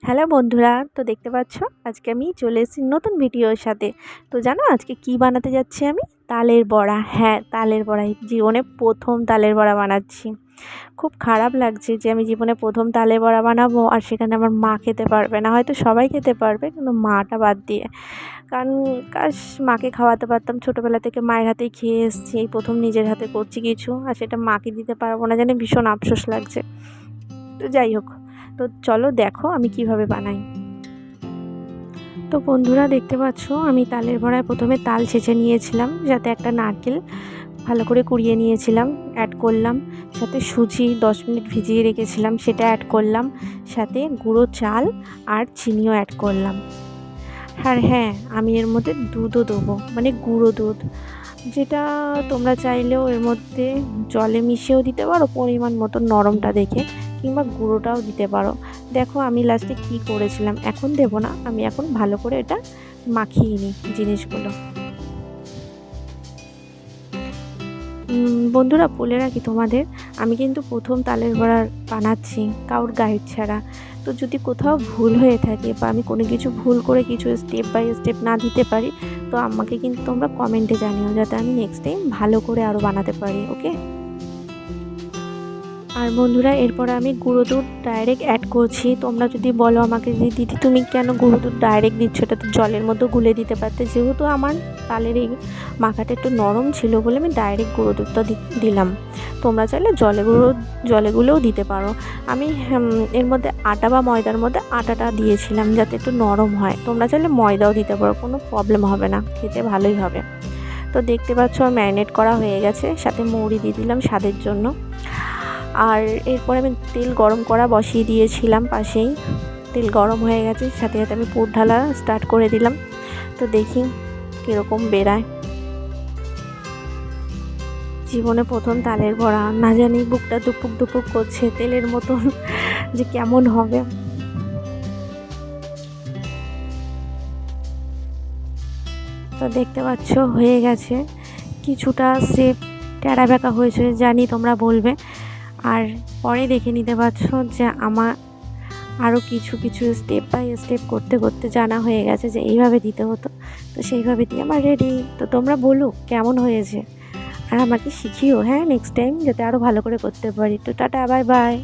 Hello বন্ধুরা, তো দেখতে পাচ্ছ আজকে আমি চলে এসেছি নতুন ভিডিওর সাথে। তো জানো আজকে কি বানাতে যাচ্ছি আমি? তালের বড়া। হ্যাঁ, তালের বড়া। জীবনে প্রথম তালের বড়া বানাচ্ছি। খুব খারাপ লাগছে যে আমি জীবনে প্রথম তালের বড়া বানাবো আর সেখানে আমার মা খেতে পারবে না। হয়তো সবাই খেতে পারবে কিন্তু মাটা বাদ দিয়ে। কারণ কাশ মাকে খাওয়াতে পারতাম, ছোটোবেলা থেকে মায়ের হাতেই খেয়ে এসেছি, এই প্রথম নিজের হাতে করছি কিছু আর সেটা মাকে দিতে পারবো না, জানি ভীষণ আফসোস লাগছে। তো যাই হোক, তো চলো দেখো আমি কিভাবে বানাই। তো বন্ধুরা দেখতে পাচ্ছ আমি তালের বড়ায় প্রথমে তাল ছেঁচে নিয়েছিলাম, যাতে একটা নারকেল ভালো করে কুড়িয়ে নিয়েছিলাম, অ্যাড করলাম। সাথে সুজি 10 মিনিট ভিজিয়ে রেখেছিলাম, সেটা অ্যাড করলাম। সাথে গুঁড়ো চাল আর চিনিও অ্যাড করলাম। আর হ্যাঁ, আমি এর মধ্যে দুধও দেবো, মানে গুঁড়ো দুধ, যেটা তোমরা চাইলেও এর মধ্যে জলে মিশিয়েও দিতে পারো পরিমাণ মতো নরমটা দেখে, কিংবা গুঁড়োটাও দিতে পারো। দেখো আমি লাস্টে কি করেছিলাম, এখন দেবো না, আমি এখন ভালো করে এটা মাখিয়ে নিই জিনিসগুলো। বন্ধুরা বলে রাখি তোমাদের, আমি কিন্তু প্রথম তালের বড়া বানাচ্ছি কারোর গাইড ছাড়া। তো যদি কোথাও ভুল হয়ে থাকে বা আমি কোনো কিছু ভুল করে কিছু স্টেপ বাই স্টেপ না দিতে পারি, তো আমাকে কিন্তু তোমরা কমেন্টে জানিও, যাতে আমি নেক্সট টাইম ভালো করে আরও বানাতে পারি। ওকে। আর বন্ধুরা এরপরে আমি গুঁড়ো দুধ ডাইরেক্ট অ্যাড করছি। তোমরা যদি বলো আমাকে যে দিদি তুমি কেন গুঁড়ো দুধ ডাইরেক্ট দিচ্ছ, এটা তো জলের মধ্যে গুলে দিতে পারতে, যেহেতু আমার তালের এই মাখাটা একটু নরম ছিল বলে আমি ডাইরেক্ট গুঁড়ো দুধটা দিলাম। তোমরা চাইলে জলে গুলেও দিতে পারো। আমি এর মধ্যে আটা বা ময়দার মধ্যে আটাটা দিয়েছিলাম যাতে একটু নরম হয়। তোমরা চাইলে ময়দাও দিতে পারো, কোনো প্রবলেম হবে না, খেতে ভালোই হবে। তো দেখতে পাচ্ছ ম্যারিনেট করা হয়ে গেছে, সাথে মৌরি দিয়ে দিলাম স্বাদের জন্য। আর এরপরে আমি তেল গরম করা বসিয়ে দিয়েছিলাম পাশেই। তেল গরম হয়ে গেছে, সাথে সাথে আমি পুর ঢালা স্টার্ট করে দিলাম। তো দেখি কীরকম বেরায়। জীবনে প্রথম তালের বড়া, না জানি বুকটা দুপুক দুপুক করছে তেলের মতন যে কেমন হবে। তো দেখতে পাচ্ছ হয়ে গেছে, কিছুটা শেপ ট্যাড়া ব্যাকা হয়েছে, জানি তোমরা বলবে। আর পরে দেখে নিতে পারছো যে আমার আরও কিছু কিছু স্টেপ বাই স্টেপ করতে করতে জানা হয়ে গেছে যে এইভাবে দিতে হতো। তো সেইভাবে দিয়ে আমার রেডি। তো তোমরা বলো কেমন হয়েছে, আর আমাকে শিখিও হ্যাঁ নেক্সট টাইম, যাতে আরও ভালো করে করতে পারি। তো টাটা, বাই বাই।